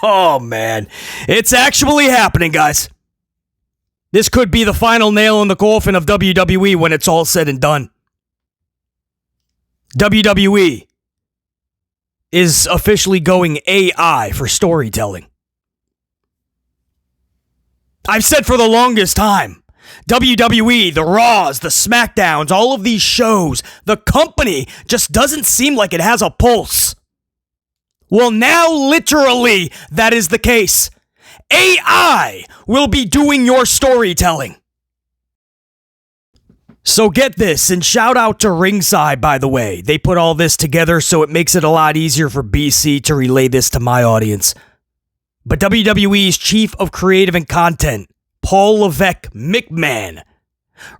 Oh, man. It's actually happening, guys. This could be the final nail in the coffin of WWE when it's all said and done. WWE is officially going AI for storytelling. I've said for the longest time, WWE, the Raws, the SmackDowns, all of these shows, the company just doesn't seem like it has a pulse. Well, now literally that is the case. AI will be doing your storytelling. So get this, and shout out to Ringside, by the way. They put all this together, so it makes it a lot easier for BC to relay this to my audience. But WWE's Chief of Creative and Content, Paul Levesque McMahon,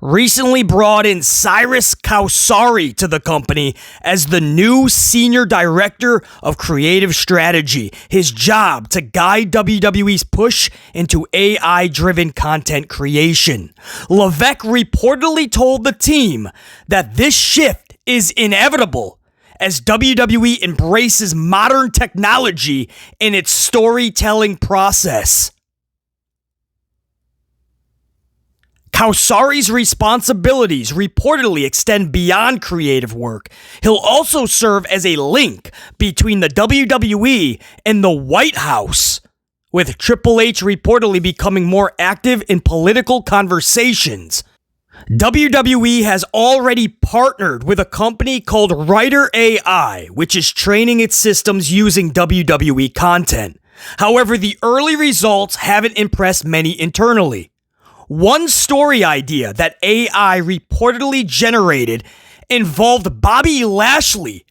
recently brought in Cyrus Kawsari to the company as the new Senior Director of Creative Strategy. His job to guide WWE's push into AI-driven content creation. Levesque reportedly told the team that this shift is inevitable as WWE embraces modern technology in its storytelling process. Kawsari's responsibilities reportedly extend beyond creative work. He'll also serve as a link between the WWE and the White House, with Triple H reportedly becoming more active in political conversations. WWE has already partnered with a company called Writer AI, which is training its systems using WWE content. However, the early results haven't impressed many internally. One story idea that AI reportedly generated involved Bobby Lashley,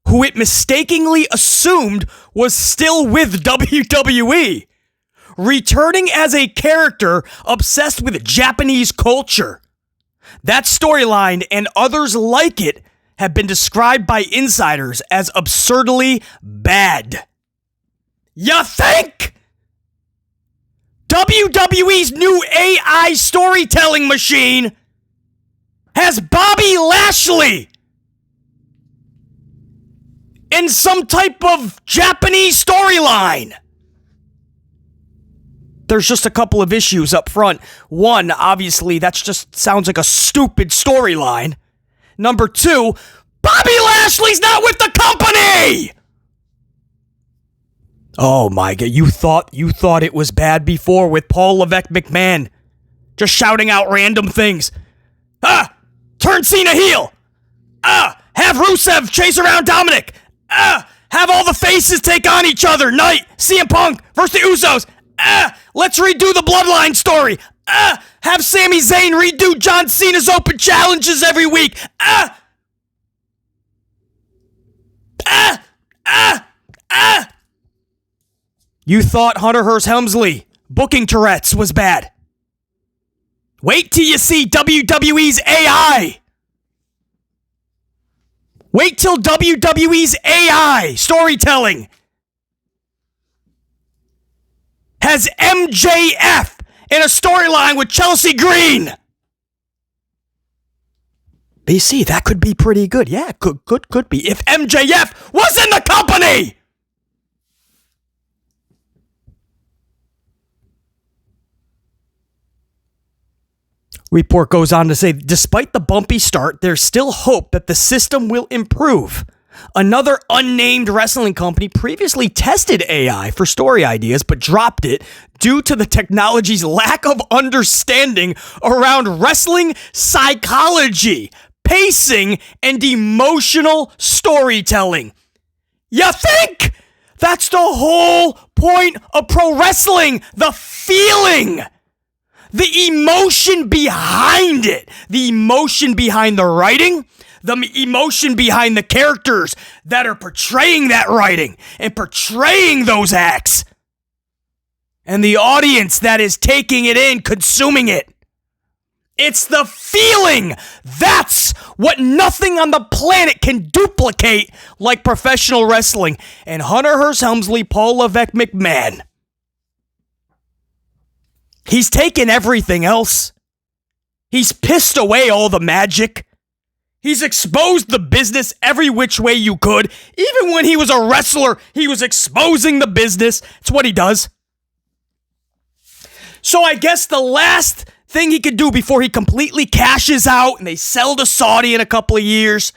who it mistakenly assumed was still with WWE, returning as a character obsessed with Japanese culture. That storyline and others like it have been described by insiders as absurdly bad. You think? WWE's new AI storytelling machine has Bobby Lashley in some type of Japanese storyline. There's just a couple of issues up front. One, obviously, that just sounds like a stupid storyline. Number two, Bobby Lashley's not with the company! Oh my God, you thought it was bad before with Paul Levesque McMahon just shouting out random things. Turn Cena heel. Have Rusev chase around Dominic. Have all the faces take on each other. Knight, CM Punk versus the Usos. Let's redo the Bloodline story. Have Sami Zayn redo John Cena's open challenges every week. You thought Hunter Hearst Helmsley booking Tourette's was bad. Wait till you see WWE's AI. Wait till WWE's AI storytelling has MJF in a storyline with Chelsea Green. BC, that could be pretty good. Yeah, could be. If MJF was in the company! Report goes on to say, despite the bumpy start, there's still hope that the system will improve. Another unnamed wrestling company previously tested AI for story ideas, but dropped it due to the technology's lack of understanding around wrestling psychology, pacing, and emotional storytelling. You think? That's the whole point of pro wrestling, the feeling. The emotion behind it. The emotion behind the writing. The emotion behind the characters that are portraying that writing and portraying those acts. And the audience that is taking it in, consuming it. It's the feeling. That's what nothing on the planet can duplicate like professional wrestling. And Hunter Hearst Helmsley, Paul Levesque McMahon, he's taken everything else. He's pissed away all the magic. He's exposed the business every which way you could. Even when he was a wrestler, he was exposing the business. It's what he does. So I guess the last thing he could do before he completely cashes out and they sell to Saudi in a couple of years,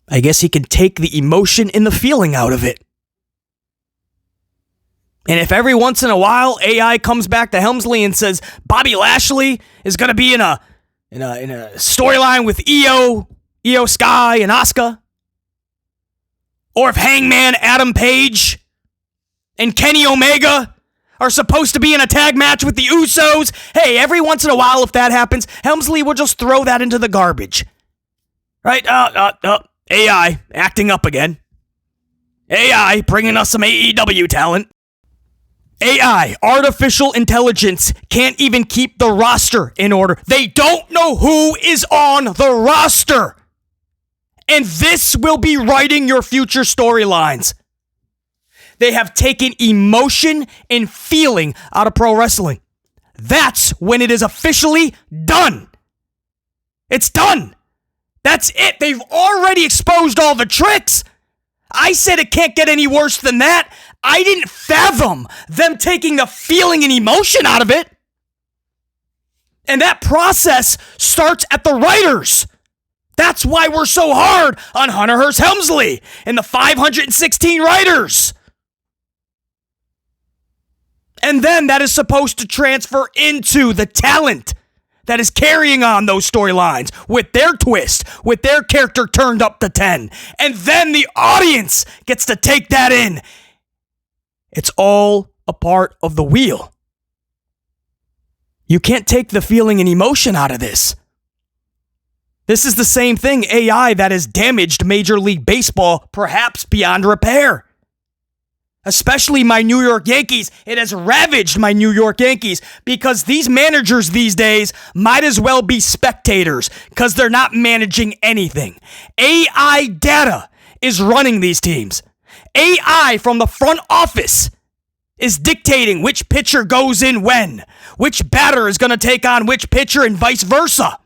I guess he can take the emotion and the feeling out of it. And if every once in a while AI comes back to Helmsley and says Bobby Lashley is going to be in a storyline with Io Sky and Asuka, or if Hangman Adam Page and Kenny Omega are supposed to be in a tag match with the Usos, hey, every once in a while if that happens, Helmsley will just throw that into the garbage. Right? AI acting up again. AI bringing us some AEW talent. AI, artificial intelligence, can't even keep the roster in order. They don't know who is on the roster. And this will be writing your future storylines. They have taken emotion and feeling out of pro wrestling. That's when it is officially done. It's done. That's it. They've already exposed all the tricks. I said it can't get any worse than that. I didn't fathom them taking the feeling and emotion out of it. And that process starts at the writers. That's why we're so hard on Hunter Hearst Helmsley and the 516 writers. And then that is supposed to transfer into the talent that is carrying on those storylines with their twist, with their character turned up to 10. And then the audience gets to take that in. It's all a part of the wheel. You can't take the feeling and emotion out of this. This is the same thing, AI, that has damaged Major League Baseball, perhaps beyond repair. Especially my New York Yankees. It has ravaged my New York Yankees because these managers these days might as well be spectators because they're not managing anything. AI data is running these teams. AI from the front office is dictating which pitcher goes in when, which batter is going to take on which pitcher and vice versa.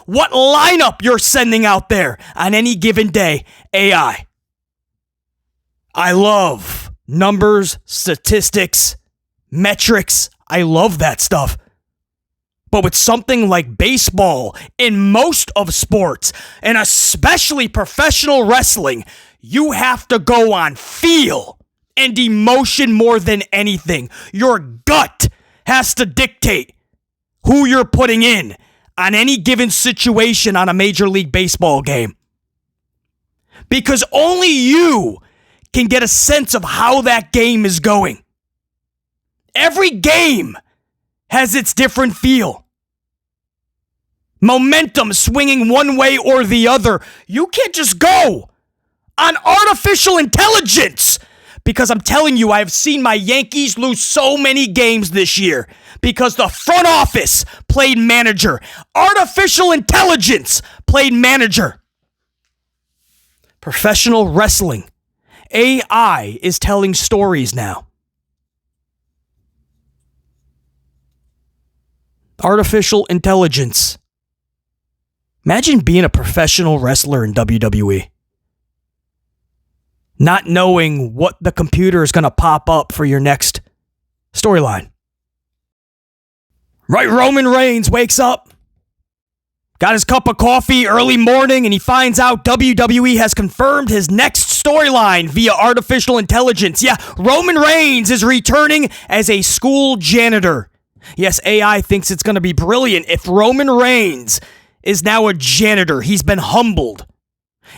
What lineup you're sending out there on any given day, AI. I love numbers, statistics, metrics. I love that stuff. But with something like baseball, in most of sports, and especially professional wrestling, you have to go on feel and emotion more than anything. Your gut has to dictate who you're putting in on any given situation on a Major League Baseball game. Because only you can get a sense of how that game is going. Every game has its different feel. Momentum swinging one way or the other. You can't just go on artificial intelligence. Because I'm telling you, I've seen my Yankees lose so many games this year because the front office played manager. Artificial intelligence played manager. Professional wrestling. AI is telling stories now. Artificial intelligence. Imagine being a professional wrestler in WWE. Not knowing what the computer is going to pop up for your next storyline. Right, Roman Reigns wakes up, got his cup of coffee early morning, and he finds out WWE has confirmed his next storyline via artificial intelligence. Yeah, Roman Reigns is returning as a school janitor. Yes, AI thinks it's going to be brilliant if Roman Reigns is now a janitor. He's been humbled.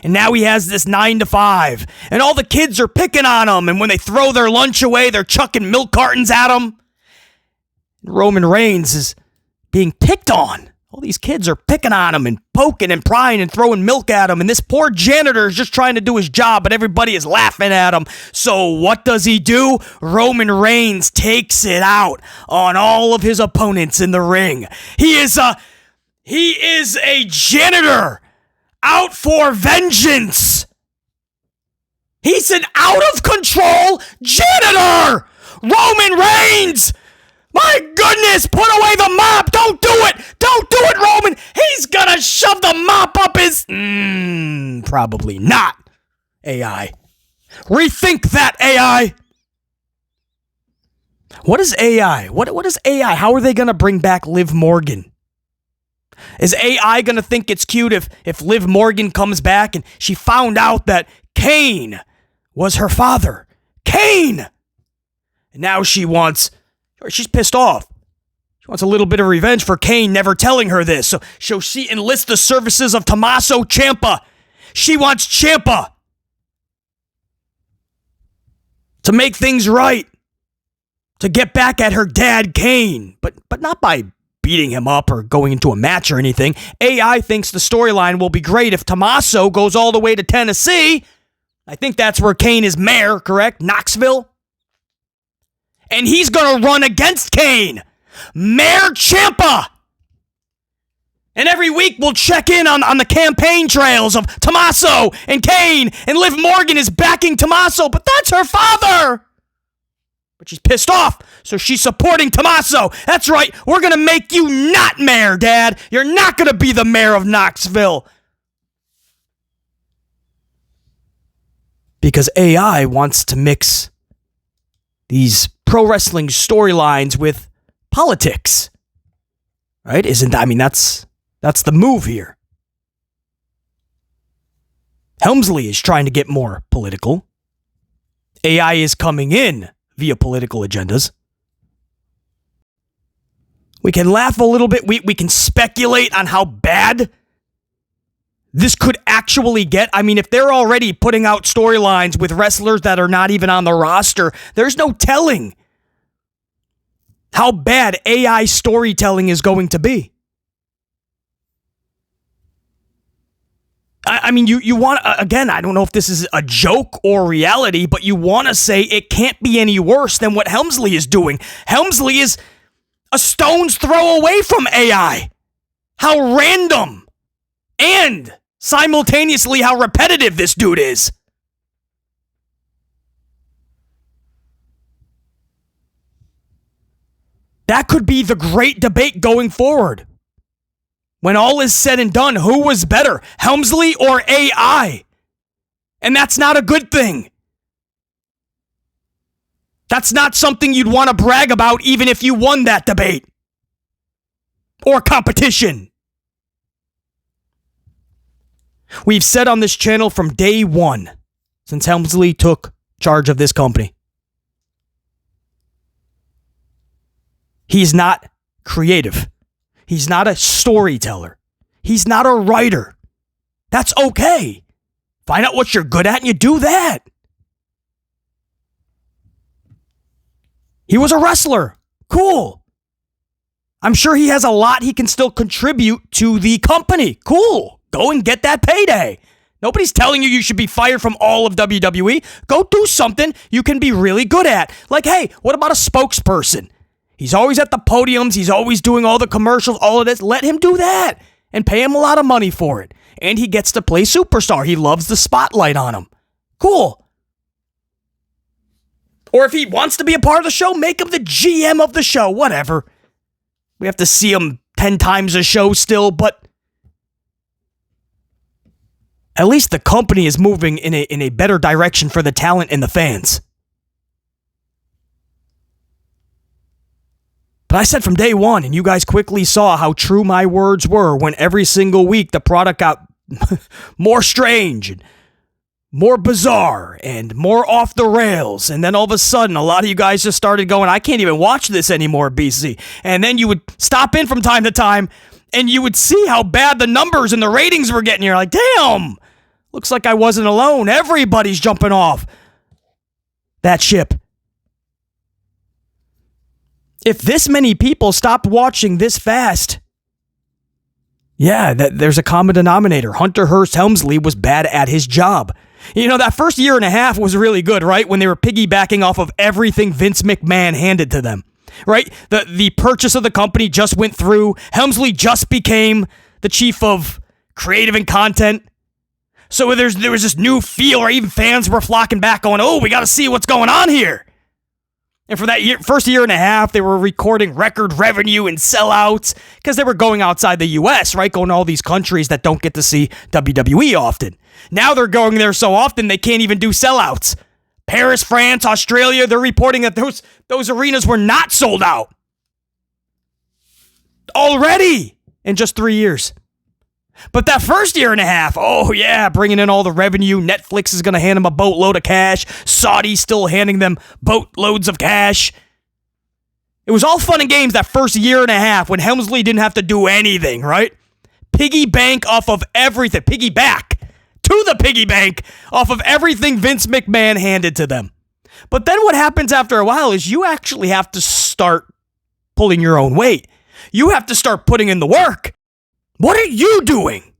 And now he has this 9 to 5. And all the kids are picking on him. And when they throw their lunch away, they're chucking milk cartons at him. Roman Reigns is being picked on. All these kids are picking on him and poking and prying and throwing milk at him. And this poor janitor is just trying to do his job, but everybody is laughing at him. So what does he do? Roman Reigns takes it out on all of his opponents in the ring. He is a janitor out for vengeance. He's an out of control janitor. Roman Reigns, My goodness, put away the mop. Don't do it. Don't do it, Roman. He's gonna shove the mop up his... probably not, AI. Rethink that, AI. What is AI? What is AI? How are they gonna bring back Liv Morgan? Is AI gonna think it's cute if Liv Morgan comes back and she found out that Kane was her father? Kane! And now she's pissed off. She wants a little bit of revenge for Kane never telling her this. So she enlists the services of Tommaso Ciampa. She wants Ciampa to make things right. To get back at her dad, Kane. But not by beating him up or going into a match or anything. AI thinks the storyline will be great if Tommaso goes all the way to Tennessee. I think that's where Kane is mayor, correct? Knoxville? And he's going to run against Kane. Mayor Ciampa. And every week we'll check in on the campaign trails of Tommaso and Kane. And Liv Morgan is backing Tommaso, but that's her father. But she's pissed off, so she's supporting Tommaso. That's right, we're going to make you not mayor, Dad. You're not going to be the mayor of Knoxville. Because AI wants to mix these pro wrestling storylines with politics. Right? That's the move here. Helmsley is trying to get more political. AI is coming in via political agendas. We can laugh a little bit. We can speculate on how bad this could actually get. I mean, if they're already putting out storylines with wrestlers that are not even on the roster, there's no telling how bad AI storytelling is going to be. I mean, you want, again, I don't know if this is a joke or reality, but you want to say it can't be any worse than what Helmsley is doing. Helmsley is a stone's throw away from AI. How random and simultaneously how repetitive this dude is. That could be the great debate going forward. When all is said and done, who was better, Helmsley or AI? And that's not a good thing. That's not something you'd want to brag about even if you won that debate or competition. We've said on this channel from day one, since Helmsley took charge of this company, he's not creative. He's not a storyteller. He's not a writer. That's okay. Find out what you're good at and you do that. He was a wrestler. Cool. I'm sure he has a lot he can still contribute to the company. Cool. Go and get that payday. Nobody's telling you should be fired from all of WWE. Go do something you can be really good at. Like, hey, what about a spokesperson? He's always at the podiums. He's always doing all the commercials, all of this. Let him do that and pay him a lot of money for it. And he gets to play superstar. He loves the spotlight on him. Cool. Or if he wants to be a part of the show, make him the GM of the show. Whatever. We have to see him 10 times a show still, but at least the company is moving in a better direction for the talent and the fans. But I said from day one, and you guys quickly saw how true my words were when every single week the product got more strange and more bizarre and more off the rails. And then all of a sudden, a lot of you guys just started going, I can't even watch this anymore, BC. And then you would stop in from time to time and you would see how bad the numbers and the ratings were getting. You're like, damn, looks like I wasn't alone. Everybody's jumping off that ship. If this many people stopped watching this fast, yeah, there's a common denominator. Hunter Hearst Helmsley was bad at his job. You know, that first year and a half was really good, right? When they were piggybacking off of everything Vince McMahon handed to them, right? The purchase of the company just went through. Helmsley just became the chief of creative and content. So there was this new feel, or even fans were flocking back going, oh, we got to see what's going on here. And for that first year and a half, they were recording record revenue and sellouts because they were going outside the US, right? Going to all these countries that don't get to see WWE often. Now they're going there so often they can't even do sellouts. Paris, France, Australia, they're reporting that those arenas were not sold out already in just 3 years. But that first year and a half, oh yeah, bringing in all the revenue. Netflix is going to hand them a boatload of cash. Saudi's still handing them boatloads of cash. It was all fun and games that first year and a half when Helmsley didn't have to do anything, right? Piggy bank off of everything. Piggyback to the piggy bank off of everything Vince McMahon handed to them. But then what happens after a while is you actually have to start pulling your own weight. You have to start putting in the work. What are you doing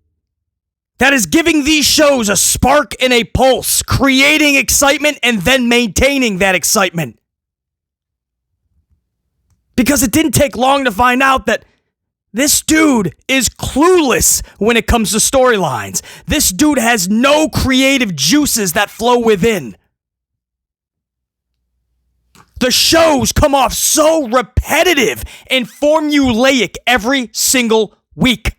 that is giving these shows a spark and a pulse, creating excitement and then maintaining that excitement? Because it didn't take long to find out that this dude is clueless when it comes to storylines. This dude has no creative juices that flow within. The shows come off so repetitive and formulaic every single week.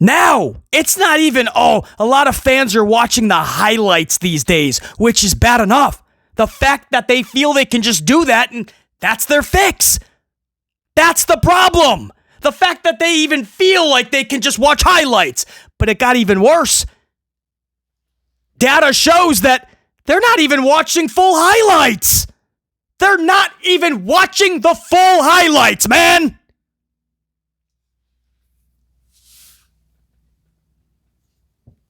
Now, it's not even, a lot of fans are watching the highlights these days, which is bad enough. The fact that they feel they can just do that and that's their fix. That's the problem. The fact that they even feel like they can just watch highlights. But it got even worse. Data shows that they're not even watching full highlights. They're not even watching the full highlights, man.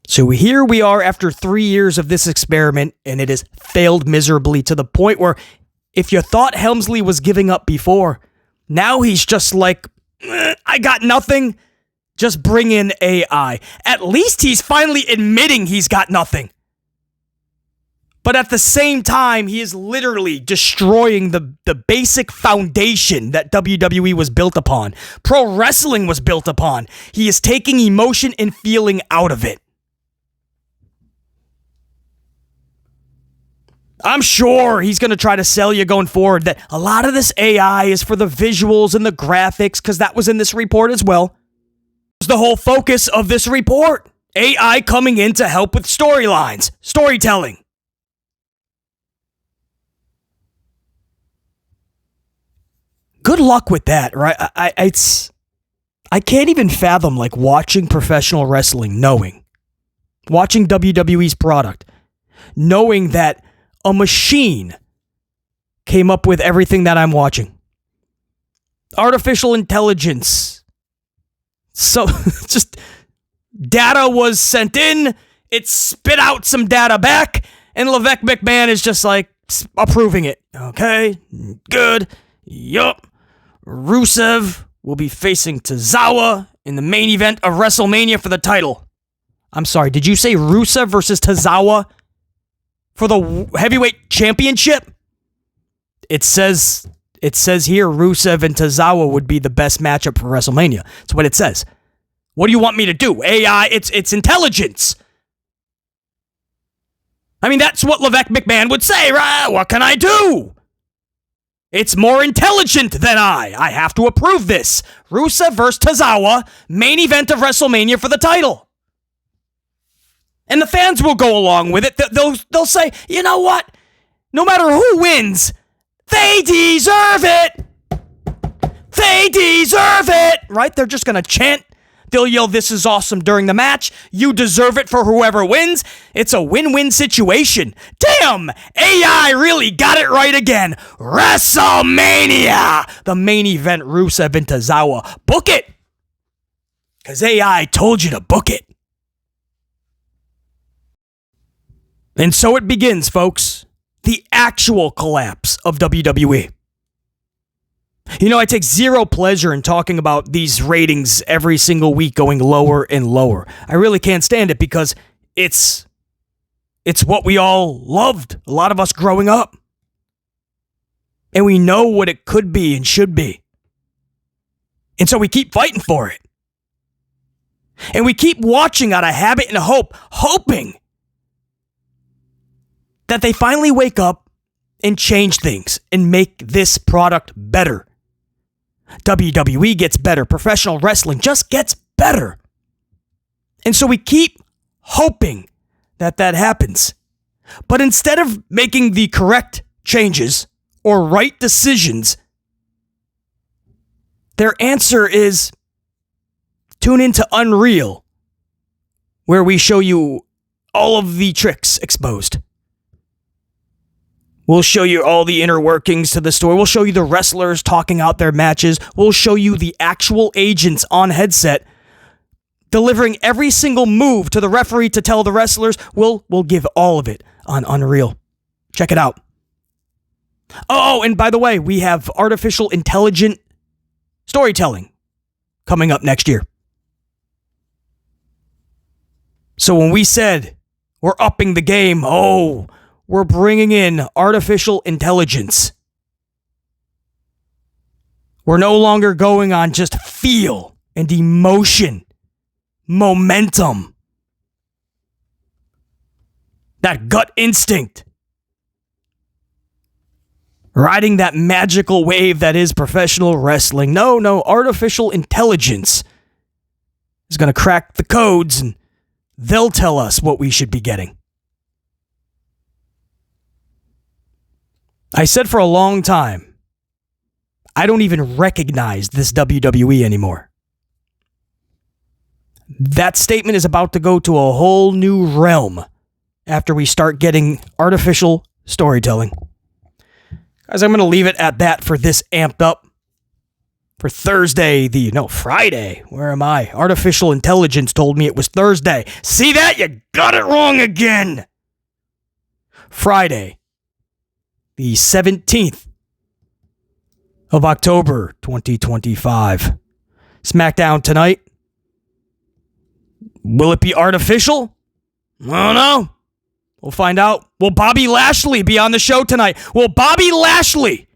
So here we are after 3 years of this experiment, and it has failed miserably to the point where if you thought Helmsley was giving up before, now he's just like, I got nothing. Just bring in AI. At least he's finally admitting he's got nothing. But at the same time, he is literally destroying the basic foundation that WWE was built upon. Pro wrestling was built upon. He is taking emotion and feeling out of it. I'm sure he's going to try to sell you going forward that a lot of this AI is for the visuals and the graphics, because that was in this report as well. It was the whole focus of this report. AI coming in to help with storylines, storytelling. Good luck with that, right? I can't even fathom like watching professional wrestling, watching WWE's product, knowing that a machine came up with everything that I'm watching. Artificial intelligence. So just data was sent in, it spit out some data back, and Levesque McMahon is just like approving it. Okay, good. Yup. Rusev will be facing Tozawa in the main event of WrestleMania for the title. I'm sorry, did you say Rusev versus Tozawa for the heavyweight championship? It says here Rusev and Tozawa would be the best matchup for WrestleMania. That's what it says. What do you want me to do? AI, it's intelligence. I mean, that's what Levesque McMahon would say, right? What can I do? It's more intelligent than I. I have to approve this. Rusev versus Tozawa, main event of WrestleMania for the title. And the fans will go along with it. They'll say, you know what? No matter who wins, they deserve it. They deserve it. Right? They're just going to chant. They'll yell, this is awesome during the match. You deserve it for whoever wins. It's a win-win situation. Damn, AI really got it right again. WrestleMania. The main event, Rusev and Tozawa. Book it. Because AI told you to book it. And so it begins, folks. The actual collapse of WWE. You know, I take zero pleasure in talking about these ratings every single week going lower and lower. I really can't stand it because it's what we all loved, a lot of us growing up. And we know what it could be and should be. And so we keep fighting for it. And we keep watching out of habit and hope, hoping that they finally wake up and change things and make this product better. WWE gets better. Professional wrestling just gets better. And so we keep hoping that happens. But instead of making the correct changes or right decisions, their answer is tune into Unreal, where we show you all of the tricks exposed. We'll show you all the inner workings to the story. We'll show you the wrestlers talking out their matches. We'll show you the actual agents on headset delivering every single move to the referee to tell the wrestlers. We'll give all of it on Unreal. Check it out. Oh, and by the way, we have artificial intelligent storytelling coming up next year. So when we said we're upping the game, we're bringing in artificial intelligence. We're no longer going on just feel and emotion, momentum, that gut instinct, riding that magical wave that is professional wrestling. No, artificial intelligence is going to crack the codes and they'll tell us what we should be getting. I said for a long time, I don't even recognize this WWE anymore. That statement is about to go to a whole new realm after we start getting artificial storytelling. Guys, I'm going to leave it at that for this Amped Up. For Friday. Where am I? Artificial intelligence told me it was Thursday. See that? You got it wrong again. Friday, the 17th of October, 2025. SmackDown tonight. Will it be artificial? I don't know. We'll find out. Will Bobby Lashley be on the show tonight? Will Bobby Lashley...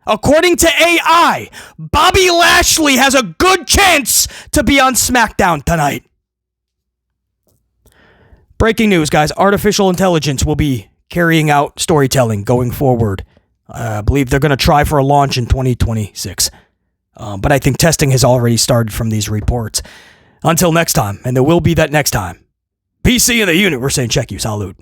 According to AI, Bobby Lashley has a good chance to be on SmackDown tonight. Breaking news, guys. Artificial intelligence will be carrying out storytelling going forward. I believe they're going to try for a launch in 2026. But I think testing has already started from these reports. Until next time, and there will be that next time. PC in the unit, we're saying check you. Salute.